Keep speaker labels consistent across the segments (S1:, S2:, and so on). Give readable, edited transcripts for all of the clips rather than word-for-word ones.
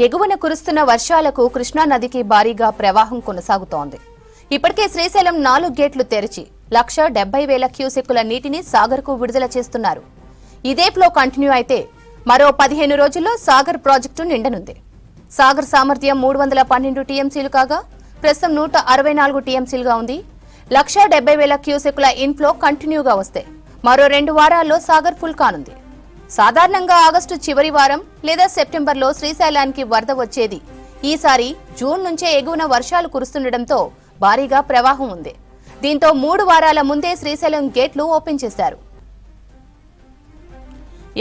S1: ఎగువన కురుస్తున్న వర్షాలకు కృష్ణా నదికి భారీగా ప్రవాహం కొనసాగుతోంది. ఇప్పటికే శ్రీశైలం 4 గేట్లు తెరిచి 1,70,000 క్యూసెక్కుల నీటిని సాగర్కు విడుదల చేస్తున్నారు. ఇదే ఫ్లో కంటిన్యూ అయితే మరో 15 రోజుల్లో సాగర్ ప్రాజెక్టు నిండనుంది. సాగర్ సామర్థ్యం 312 టీఎంసీలు కాగా ప్రస్తుతం 164 టీఎంసీలుగా ఉంది. 1,70,000 క్యూసెక్కుల ఇన్ఫ్లో కంటిన్యూగా వస్తే మరో 2 వారాల్లో సాగర్ ఫుల్ కానుంది. సాధారణంగా ఆగస్టు చివరి వారం లేదా సెప్టెంబర్లో శ్రీశైలానికి వరద వచ్చేది. ఈసారి జూన్ నుంచే ఎగువన వర్షాలు కురుస్తుండటంతో భారీగా ప్రవాహం ఉంది. దీంతో 3 వారాల ముందే శ్రీశైలం గేట్లు ఓపెన్ చేశారు.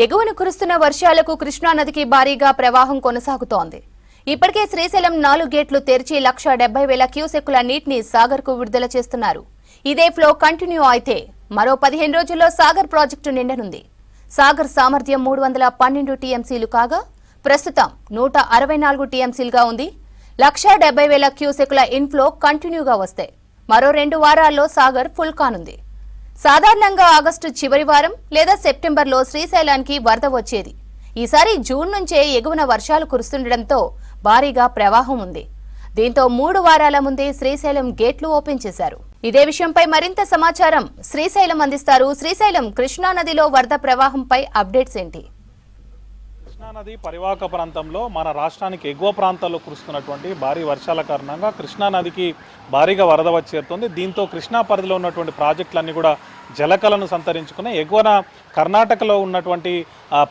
S1: ఎగువన కురుస్తున్న వర్షాలకు కృష్ణా నదికి భారీగా ప్రవాహం కొనసాగుతోంది. ఇప్పటికే శ్రీశైలం 4 గేట్లు తెరిచి 1,70,000 క్యూసెక్కుల నీటిని సాగర్కు విడుదల చేస్తున్నారు. ఇదే ఫ్లో కంటిన్యూ అయితే మరో 15 రోజుల్లో సాగర్ ప్రాజెక్టు నిండనుంది. సాగర్ సామర్థ్యం 312 టీఎంసీలు కాగా ప్రస్తుతం 164 టీఎంసీలుగా ఉంది. 1,70,000 క్యూసెక్కుల ఇన్ఫ్లో కంటిన్యూగా వస్తే మరో 2 వారాల్లో సాగర్ ఫుల్ కానుంది. సాధారణంగా ఆగస్టు చివరి వారం లేదా సెప్టెంబర్లో శ్రీశైలానికి వరద వచ్చేది. ఈసారి జూన్ నుంచే ఎగువన వర్షాలు కురుస్తుండటంతో భారీగా ప్రవాహం ఉంది. దీంతో 3 వారాల ముందే శ్రీశైలం గేట్లు ఓపెన్ చేశారు. ఇదే విషయంపై మరింత సమాచారం శ్రీశైలం అందిస్తారు. శ్రీశైలం, కృష్ణా నదిలో వరద ప్రవాహంపై అప్డేట్స్ ఏంటి?
S2: కృష్ణా నది పరివాహక ప్రాంతంలో మన రాష్ట్రానికి ఎగువ ప్రాంతాల్లో కురుస్తున్నటువంటి భారీ వర్షాల కారణంగా కృష్ణా నదికి భారీగా వరద వచ్చి చేరుతుంది. దీంతో కృష్ణా పరిధిలో ఉన్నటువంటి ప్రాజెక్టులన్నీ కూడా జలకలను సంతరించుకుని ఎగువన కర్ణాటకలో ఉన్నటువంటి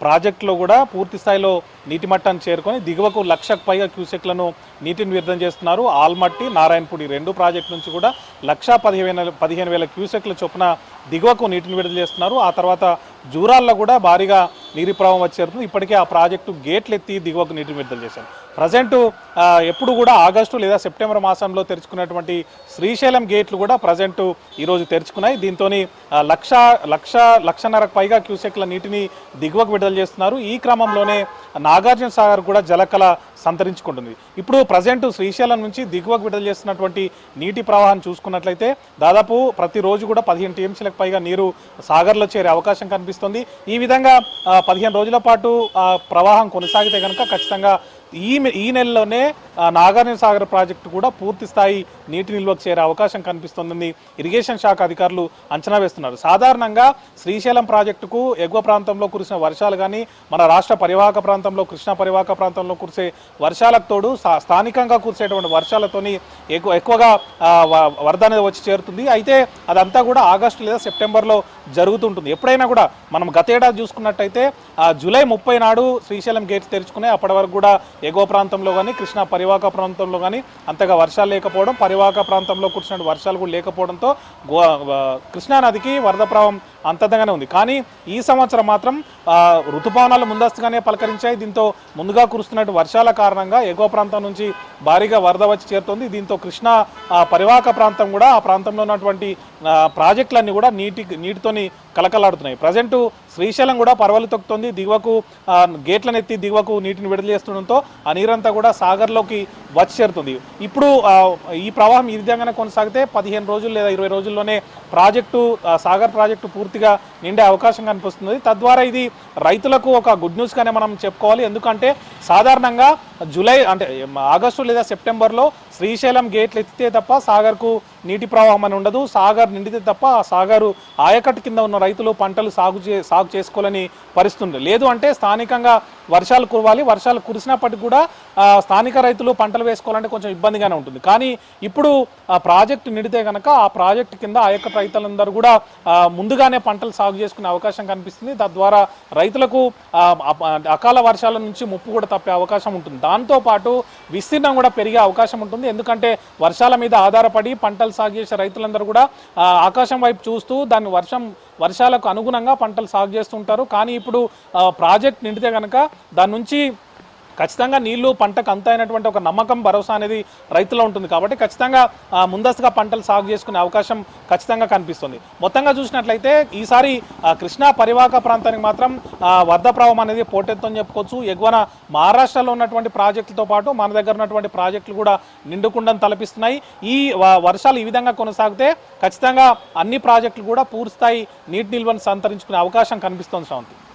S2: ప్రాజెక్టులో కూడా పూర్తి స్థాయిలో నీటి మట్టాన్ని చేరుకొని దిగువకు 1,00,000కు పైగా క్యూసెక్లను నీటిని విడుదల చేస్తున్నారు. ఆల్మట్టి, నారాయణపూడి 2 ప్రాజెక్టు నుంచి కూడా 1,15,000 క్యూసెక్ల చొప్పున దిగువకు నీటిని విడుదల చేస్తున్నారు. ఆ తర్వాత జూరాల్లో కూడా భారీగా నీటి ప్రవాహం వచ్చి చేరుతుంది. ఇప్పటికే ఆ ప్రాజెక్టు గేట్లు ఎత్తి దిగువకు నీటిని విడుదల చేశారు. ప్రజెంటు ఎప్పుడు కూడా ఆగస్టు లేదా సెప్టెంబర్ మాసంలో తెరుచుకున్నటువంటి శ్రీశైలం గేట్లు కూడా ప్రజెంటు ఈరోజు తెరుచుకున్నాయి. దీంతో 1,00,000 పైగా క్యూసెక్ల నీటిని దిగువకు విడుదల చేస్తున్నారు. ఈ క్రమంలోనే నాగార్జున సాగర్ కూడా జలకళ సంతరించుకుంటుంది. ఇప్పుడు ప్రజెంటు శ్రీశైలం నుంచి దిగువకు విడుదల చేస్తున్నటువంటి నీటి ప్రవాహం చూసుకున్నట్లయితే దాదాపు ప్రతిరోజు కూడా 15 టీఎంసీలకు పైగా నీరు సాగర్లో చేరే అవకాశం కనిపిస్తుంది. ఈ విధంగా 15 రోజుల పాటు ప్రవాహం కొనసాగితే కనుక ఖచ్చితంగా ఈ నెలలోనే నాగార్జున సాగర్ ప్రాజెక్టు కూడా పూర్తి స్థాయి నీటి నిల్వకు చేరే అవకాశం కనిపిస్తుందని ఇరిగేషన్ శాఖ అధికారులు అంచనా వేస్తున్నారు. సాధారణంగా శ్రీశైలం ప్రాజెక్టుకు ఎగువ ప్రాంతంలో కురిసిన వర్షాలు కానీ మన రాష్ట్ర పరివాహక ప్రాంతంలో కృష్ణా పరివాహక ప్రాంతంలో కురిసే వర్షాలకు తోడు స్థానికంగా కురిసేటువంటి వర్షాలతోని ఎక్కువగా వరద అనేది వచ్చి చేరుతుంది. అయితే అదంతా కూడా ఆగస్టు లేదా సెప్టెంబర్లో జరుగుతుంటుంది. ఎప్పుడైనా కూడా మనం గతేడాది చూసుకున్నట్టయితే జూలై 30 నాడు శ్రీశైలం గేట్లు తెరుచుకునే అప్పటి వరకు కూడా ఎగువ ప్రాంతంలో కానీ కృష్ణా పరివాహక ప్రాంతంలో కానీ అంతగా వర్షాలు లేకపోవడం, పరివాహక ప్రాంతంలో కురిసిన వర్షాలు కూడా లేకపోవడంతో కృష్ణా నదికి వరద ప్రవాహం అంతగానే ఉంది. కానీ ఈ సంవత్సరం మాత్రం ఋతుపవనాలు ముందస్తుగానే పలకరించాయి. దీంతో ముందుగా కురుస్తున్నట్టు వర్షాల కారణంగా ఎగువ ప్రాంతం నుంచి భారీగా వరద వచ్చి చేరుతోంది. దీంతో కృష్ణా పరివాహక ప్రాంతం కూడా ఆ ప్రాంతంలో ఉన్నటువంటి ప్రాజెక్టులన్నీ కూడా నీటితోని కలకలాడుతున్నాయి. ప్రజెంటు శ్రీశైలం కూడా పర్వాలు తొక్కుతోంది. దిగువకు గేట్లను ఎత్తి దిగువకు నీటిని విడుదల చేస్తుండడంతో ఆ నీరంతా కూడా సాగర్లోకి వచ్చి చేరుతుంది. ఇప్పుడు ఈ ప్రవాహం ఈ విధంగానే కొనసాగితే 15 రోజులు లేదా 20 రోజుల్లోనే సాగర్ ప్రాజెక్టు పూర్తిగా నిండే అవకాశం కనిపిస్తుంది. తద్వారా ఇది రైతులకు ఒక గుడ్ న్యూస్గానే మనం చెప్పుకోవాలి. ఎందుకంటే సాధారణంగా జూలై అంటే ఆగస్టు లేదా సెప్టెంబర్లో శ్రీశైలం గేట్లు ఎత్తితే తప్ప సాగర్కు నీటి ప్రవాహం అని ఉండదు. సాగర్ నిండితే తప్ప సాగరు ఆయకట్టు కింద ఉన్న రైతులు పంటలు సాగు చేసుకోవాలని పరిస్థితుంది. లేదు అంటే స్థానికంగా వర్షాలు కురవాలి. వర్షాలు కురిసినప్పటికీ కూడా స్థానిక రైతులు పంటలు వేసుకోవాలంటే కొంచెం ఇబ్బందిగానే ఉంటుంది. కానీ ఇప్పుడు ప్రాజెక్టు నిండితే కనుక ఆ ప్రాజెక్టు కింద ఆయకట్టు రైతులందరూ కూడా ముందుగానే పంటలు సాగు చేసుకునే అవకాశం కనిపిస్తుంది. తద్వారా రైతులకు అకాల వర్షాల నుంచి ముప్పు కూడా తప్పే అవకాశం ఉంటుంది. దాంతోపాటు విస్తీర్ణం కూడా పెరిగే అవకాశం ఉంటుంది. ఎందుకంటే వర్షాల మీద ఆధారపడి పంటలు సాగు చేసే రైతులందరూ కూడా ఆకాశం వైపు చూస్తూ వర్షాలకు అనుగుణంగా పంటలు సాగు చేస్తుంటారు. కానీ ఇప్పుడు ప్రాజెక్ట్ నిండితే కనుక దాని నుంచి ఖచ్చితంగా నీళ్లు పంటకు అంత అయినటువంటి ఒక నమ్మకం, భరోసా అనేది రైతులో ఉంటుంది. కాబట్టి ఖచ్చితంగా ముందస్తుగా పంటలు సాగు చేసుకునే అవకాశం ఖచ్చితంగా కనిపిస్తుంది. మొత్తంగా చూసినట్లయితే ఈసారి కృష్ణా పరివాహక ప్రాంతానికి మాత్రం వరద ప్రవాహం అనేది పోటెత్తుని చెప్పుకోవచ్చు. ఎగువన మహారాష్ట్రలో ఉన్నటువంటి ప్రాజెక్టులతో పాటు మన దగ్గర ఉన్నటువంటి ప్రాజెక్టులు కూడా నిండుకుండని తలపిస్తున్నాయి. ఈ వర్షాలు ఈ విధంగా కొనసాగితే ఖచ్చితంగా అన్ని ప్రాజెక్టులు కూడా పూర్తిస్థాయి నీటి నిల్వను సంతరించుకునే అవకాశం కనిపిస్తుంది. శ్రావంతి.